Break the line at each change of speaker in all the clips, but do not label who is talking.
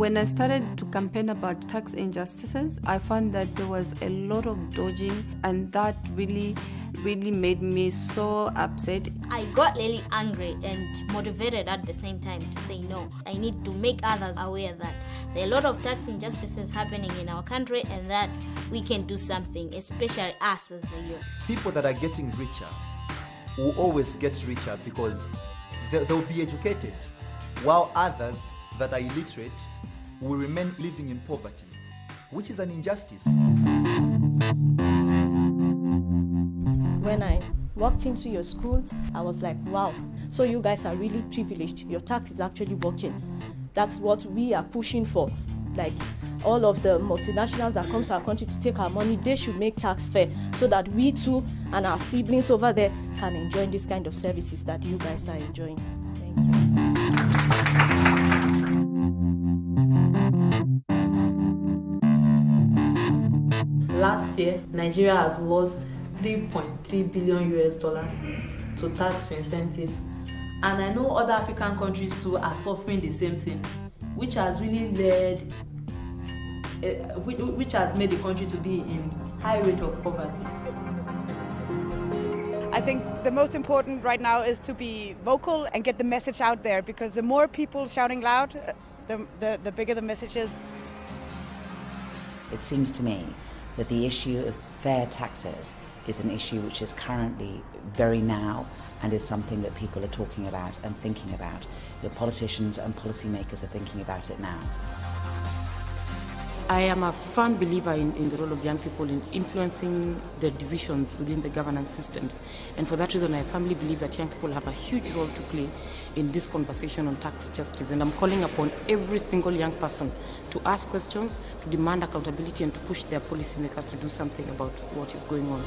When I started to campaign about tax injustices, I found that there was a lot of dodging, and that really made me so upset.
I got really angry and motivated at the same time to say no. I need to make others aware that there are a lot of tax injustices happening in our country and that we can do something, especially us as the youth.
People that are getting richer will always get richer because they'll be educated, while others that are illiterate will remain living in poverty, which is an injustice.
When I walked into your school, I was like, wow, so you guys are really privileged. Your tax is actually working. That's what we are pushing for. Like all of the multinationals that come to our country to take our money, they should make tax fair so that we too and our siblings over there can enjoy this kind of services that you guys are enjoying. Thank you.
Last year, Nigeria has lost $3.3 billion to tax incentive. And I know other African countries too are suffering the same thing, which has really which has made the country to be in high rate of poverty.
I think the most important right now is to be vocal and get the message out there, because the more people shouting loud, the bigger the message is.
It seems to me that the issue of fair taxes is an issue which is currently very now and is something that people are talking about and thinking about. Your politicians and policymakers are thinking about it now.
I am a firm believer in the role of young people in influencing the decisions within the governance systems. And for that reason, I firmly believe that young people have a huge role to play in this conversation on tax justice. And I'm calling upon every single young person to ask questions, to demand accountability, and to push their policymakers to do something about what is going on.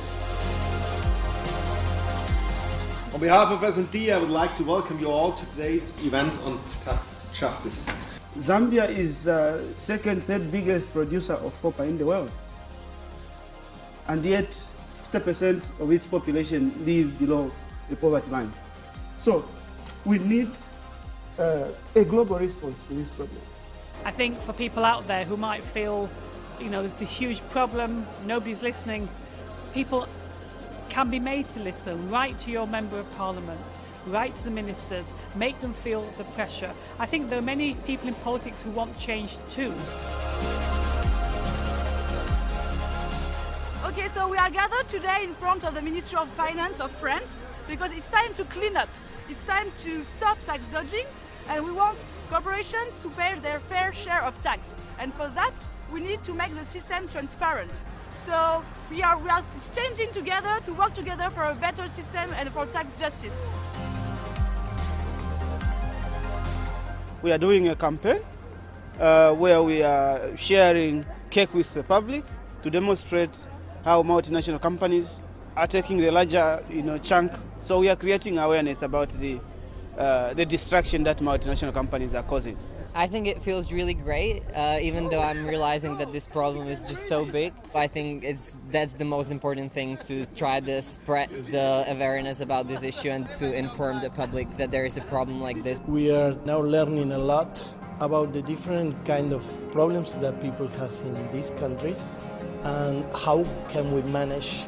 On behalf of S&D, I would like to welcome you all to today's event on tax justice.
Zambia is third biggest producer of copper in the world. And yet, 60% of its population live below the poverty line. So, we need a global response to this problem.
I think for people out there who might feel, there's this huge problem, nobody's listening, people can be made to listen. Write to your Member of Parliament, write to the ministers, make them feel the pressure. I think there are many people in politics who want change too.
Okay, so we are gathered today in front of the Ministry of Finance of France because it's time to clean up. It's time to stop tax dodging, and we want corporations to pay their fair share of tax. And for that, we need to make the system transparent. So we are exchanging together to work together for a better system and for tax justice.
We are doing a campaign where we are sharing cake with the public to demonstrate how multinational companies are taking the larger chunk. So we are creating awareness about the destruction that multinational companies are causing.
I think it feels really great, even though I'm realizing that this problem is just so big. I think that's the most important thing, to try to spread the awareness about this issue and to inform the public that there is a problem like this.
We are now learning a lot about the different kind of problems that people have in these countries and how can we manage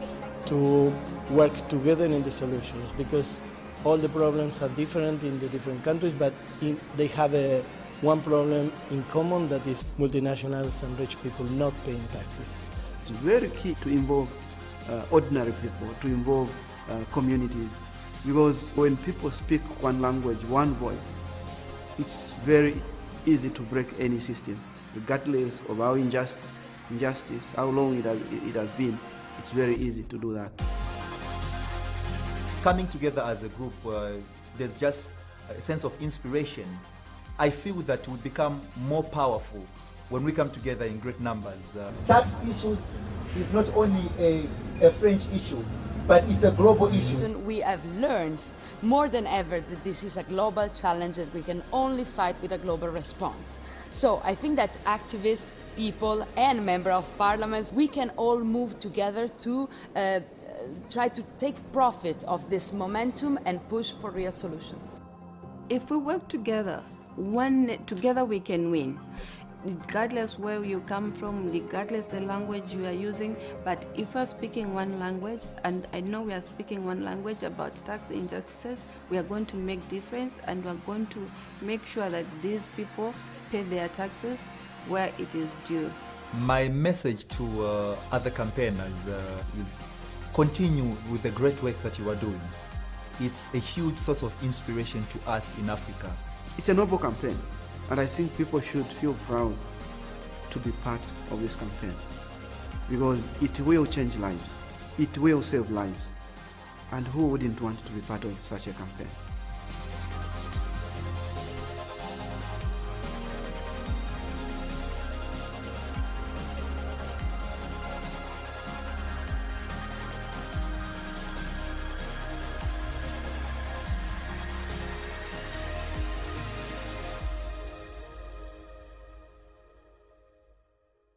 to work together in the solutions, because all the problems are different in the different countries, but they have one problem in common, that is multinationals and rich people not paying taxes.
It's very key to involve ordinary people, to involve communities, because when people speak one language, one voice, it's very easy to break any system, regardless of how injustice, how long it has been. It's very easy to do that.
Coming together as a group, there's just a sense of inspiration. I feel that we become more powerful when we come together in great numbers.
Tax issues is not only a French issue, but it's a global issue.
We have learned more than ever that this is a global challenge that we can only fight with a global response. So I think that activists, people and members of parliaments, we can all move together to try to take profit of this momentum and push for real solutions.
If we work together, together we can win. regardless where you come from, regardless the language you are using. But if we're speaking one language, and I know we are speaking one language about tax injustices, we are going to make difference, and we are going to make sure that these people pay their taxes where it is due.
My message to other campaigners is continue with the great work that you are doing. It's a huge source of inspiration to us in Africa.
It's a noble campaign, and I think people should feel proud to be part of this campaign, because it will change lives, it will save lives, and who wouldn't want to be part of such a campaign?